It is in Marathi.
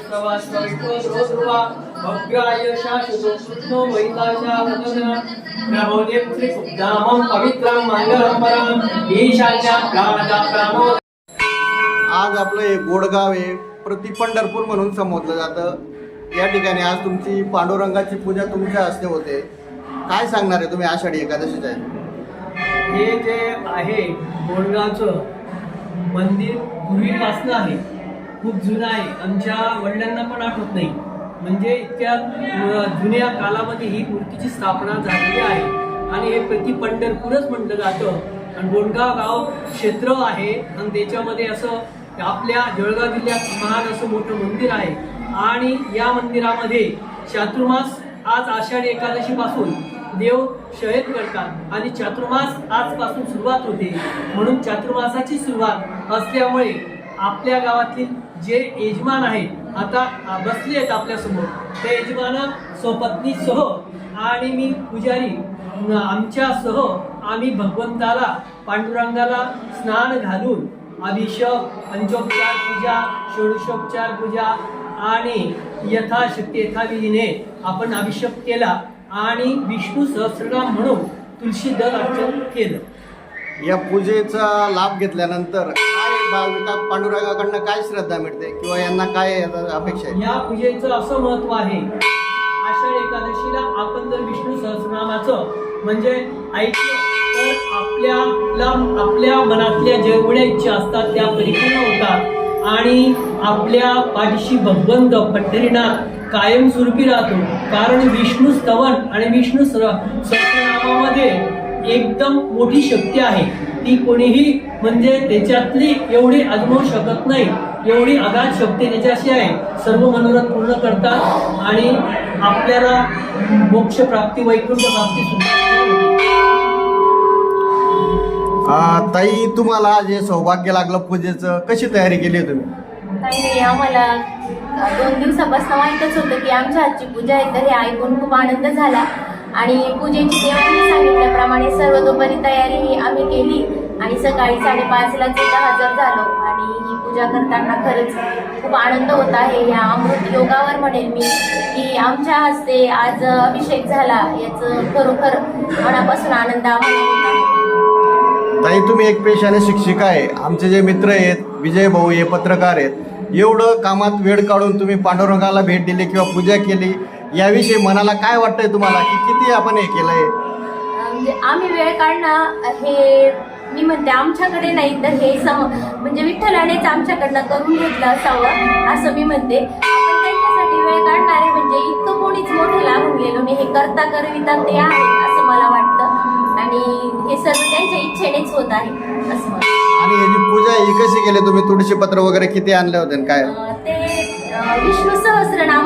प्रवासवित्वद्रोध्रुवा भव्याय शाश्वतो वैताशावतन प्रभोदे पुत्रिकुब्धामं पवित्रं मंगलं परं ईशान्या प्राणदात्रामो. आज आपलं हे गोडगाव आहे प्रति पंढरपूर म्हणून संबोधलं जातं। या ठिकाणी आज तुमची पांडुरंगाची पूजा तुमच्या हस्ते होते। काय सांगणार आहे तुम्ही आषाढी एकादशीच्या? हे जे आहे गोडगावचं मंदिर पूर्वीपासून आहे, खूप जुनं आहे, आमच्या वडिलांना पण आठवत नाही, म्हणजे इतक्या जुन्या कालामध्ये ही मूर्तीची स्थापना झालेली आहे आणि हे प्रति पंढरपूरच म्हटलं जातं। आणि गोडगाव गाव क्षेत्र आहे आणि त्याच्यामध्ये असं आपल्या जळगाव जिल्ह्यात महान असं मोठं मंदिर आहे आणि या मंदिरामध्ये चातुर्मास आज आषाढी एकादशी पासून देव शयन करतात आणि चातुर्मास आजपासून सुरुवात होते, म्हणून चातुर्मासाची सुरुवात असल्यामुळे आपल्या गावातील जे यजमान आहेत आता बसले आहेत आपल्यासमोर, त्या यजमान स्वपत्नीसह आणि मी पुजारी आमच्यासह आम्ही भगवंताला पांडुरंगाला स्नान घालून अभिषेक, पंचोपचार पूजा, षोडशोपचार पूजा आणि यथाशक्ती यथाविधीने आपण अभिषेक केला आणि विष्णू सहस्रनाम म्हणून तुलसी दल अर्चन केलं। या पूजेचा लाभ घेतल्यानंतर काय भाविका पांडुरंगाकडनं काय श्रद्धा मिळते किंवा यांना काय अपेक्षा आहे? या पूजेचं असं महत्व आहे, आषाढ एकादशीला आपण जर विष्णू सहस्रनामाचं म्हणजे ऐकलं तर आपल्या मनातल्या जेवढ्या इच्छा असतात त्या परिपूर्ण होतात आणि आपल्या पाठीशी भगवंत पंढरीनाथ कायमस्वरूपी राहतो। कारण विष्णू स्तवन आणि विष्णू सहस्रनामामध्ये एकदम मोठी शक्ती आहे, ती कोणीही म्हणजे त्याच्यातली एवढी अजमावू शकत नाही, एवढी अगाध शक्ती त्याच्याशी आहे। सर्व मनोरथ पूर्ण करतात आणि आपल्याला मोक्ष प्राप्ती, वैकुंठ प्राप्ती सुद्धा होते। ताई, तुम्हाला जे सौभाग्य लागलं पूजेचं, कशी तयारी केली आहे तुम्ही? काही नाही, आम्हाला 2 दिवसापासून माहीतच होतं की आमच्या हातची पूजा आहे, तर हे ऐकून खूप आनंद झाला आणि पूजेची देवांनी सांगितल्याप्रमाणे सर्वतोपरी तयारी आम्ही केली आणि सकाळी 5:30लाच इथं हजर झालो आणि ही पूजा करताना खरंच खूप आनंद होत आहे। या अमृत योगावर म्हणेल मी की आमच्या हस्ते आज अभिषेक झाला, याचं खरोखर मनापासून आनंद आम्हाला होत आहे। ताई, तुम्ही एक पेशाने शिक्षिका आहे, आमचे जे मित्र आहेत विजय भाऊ हे पत्रकार आहेत, एवढं कामात वेळ काढून तुम्ही पांडुरंगाला भेट दिली किंवा पूजा केली, याविषयी मनाला काय वाटतंय तुम्हाला की किती आपण हे केलंय? म्हणजे आम्ही वेळ काढणं हे मी म्हणते आमच्याकडे नाही तर हे म्हणजे विठ्ठलानेच आमच्याकडनं करून घेतलं असावं असं मी म्हणते। आपण त्यांच्यासाठी वेळ काढणारे म्हणजे इतकं कोणीच मोठे लागून गेलो नाही, हे करता करविता ते आहे असं मला वाटतं आणि हे सर्व त्यांच्या इच्छेनेच होत आहे असं मला। आणि याची पूजा ही कशी केली तुम्ही? तुळशी पत्र वगैरे किती आणले होते काय? ते विष्णू सहस्रनाम